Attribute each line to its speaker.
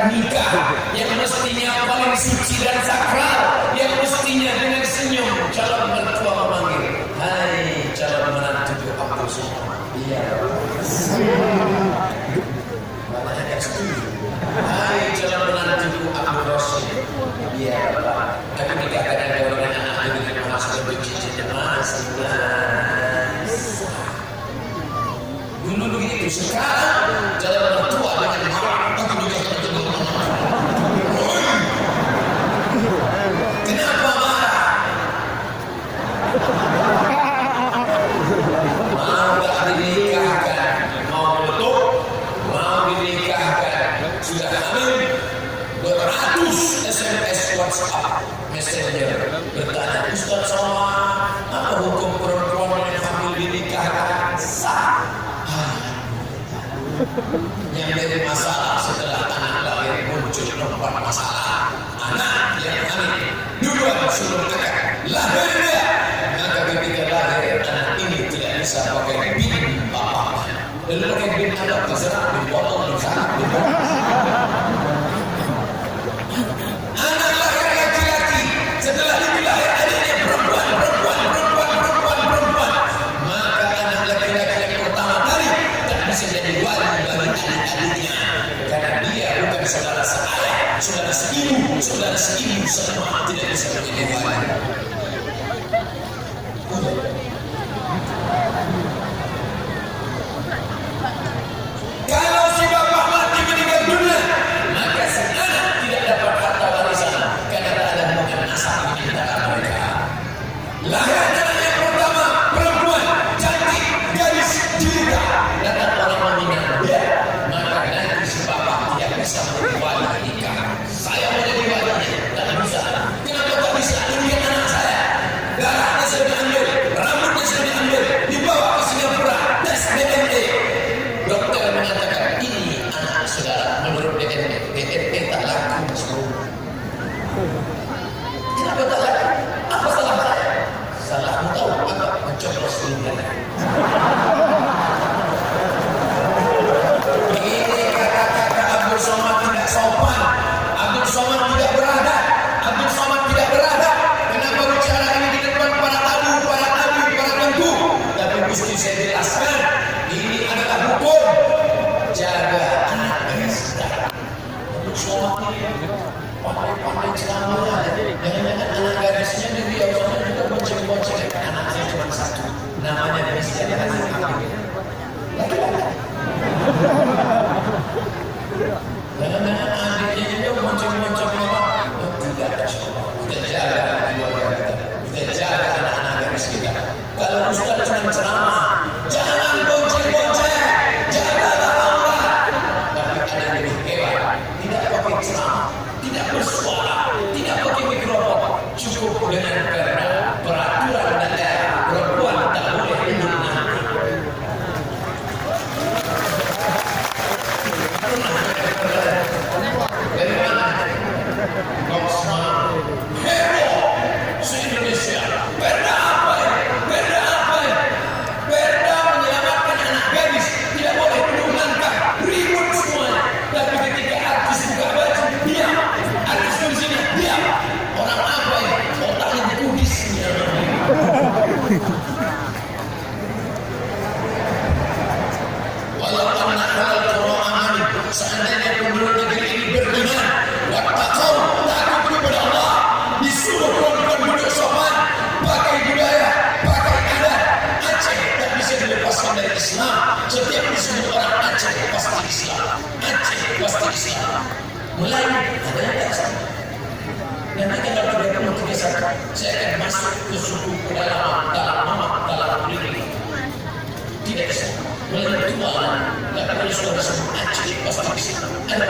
Speaker 1: akad nikah yang mestinya paling suci dan sakral, yang mestinya dengan senyum calon mertua memanggil, hai calon menantu aku semua. Iya. Banyak yang setuju. Hai calon menantu aku Rosi. Iya Pak. Tapi dikatakan dengan anak dengan masuk ke cincin emas. Dulu begitu, sekarang calon mertua dengan marah. Kenapa marah? Mau tak dinikahkan, mau betul, mau dinikahkan, sudah hamil, beratus SMS WhatsApp Messenger bertanya, Ustaz Somad, apa hukum perempuan yang hamil dinikahkan? Sah. Yang jadi masalah setelah anak lahir muncul 4 masalah. Anak yang hamil duluan suruh tekan lahir dia, maka ketika lahir anak ini tidak bisa pakai bin bapaknya. Lalu pakai bin ada terserah, dipotong, disana, dipotong. Anak lahir laki-laki, setelah itu lahir adanya perempuan. Maka anak laki-laki yang pertama kali tak bisa jadi wali bagi adik-adiknya, karena dia bukan saudara seayah, saudara seibu semua tidak bisa menjadi wali. Kalau si bapak mati meninggal dunia, maka si anak tidak dapat harta warisan karena tak ada hubungan nasab di antara mereka. Lahir anak yang pertama perempuan, cantik, gadis, jelita, datang orang meninggal dia, maka nanti si bapak tidak bisa menjadi wali nikah. Saya mau jadi walinya, tak bisa. Kenapa tak bisa? Ini anak saya. Darahnya sudah diambil, rambutnya sudah diambil, dibawa ke Singapura, tes DNA. Dokter mengatakan ini anak saudara, menurut DNA tak laku. Kenapa tak laku? Apa salah saya? Salahmu tahu apa? Mencoblos dirinya. Ini kata-kata Abdul Somad tidak sopan, Abdul Somad tidak beradab, Abdul Somad tidak beradab. Kenapa bicara ini di depan para tamu, para tabib, para tentu? Tapi mesti saya jelaskan, ini adalah hukum. Jaga anak gadis. Abdul Somad ini pandai ceramah. Jangan-jangan anak gadisnya di Riau sana juga bonceng-bonceng. Anaknya cuma satu, namanya Christian Hasan Hamid. Laki-laki. Jangan-jangan adiknya juga bonceng-bonceng mama. Tidak, kita jaga keluarga kita, kita jaga anak-anak gadis kita. Kalau Ustaz cuma ceramah, jangan bonceng-bonceng, jagalah Allah. Tapi ada yang lebih hebat, tidak pakai ceramah, tidak bersuara, tidak pakai mikrofon, cukup dengan peraturan negara, perempuan tak boleh hidup nanti. Dari mana? Boxman, heboh se-Indonesia. Perda apa ya? Perda menyelamatkan anak gadis, tidak boleh duduk langkah, ribut semuanya. Tapi ketika artis buka baju, diam. Artis di sini, diam. Orang apa ya? Otaknya kudis. Walau anak halal Quran, seandainya penduduk negeri ini beriman, wattaqau, takut kepada Allah, disuruh perempuan duduk sopan, pakai budaya, pakai adat. Aceh tak bisa dilepaskan dari Islam. Setiap disebut orang Aceh pasti Islam. Aceh pasti Islam. Mulai ada yang tak sama. Nanti kalau 33 saya akan masuk ke suku pedalaman, dalam negeri. Tidak bisa. Mulai tua, tapi kalau sudah disebut Aceh pasti Islam. Ada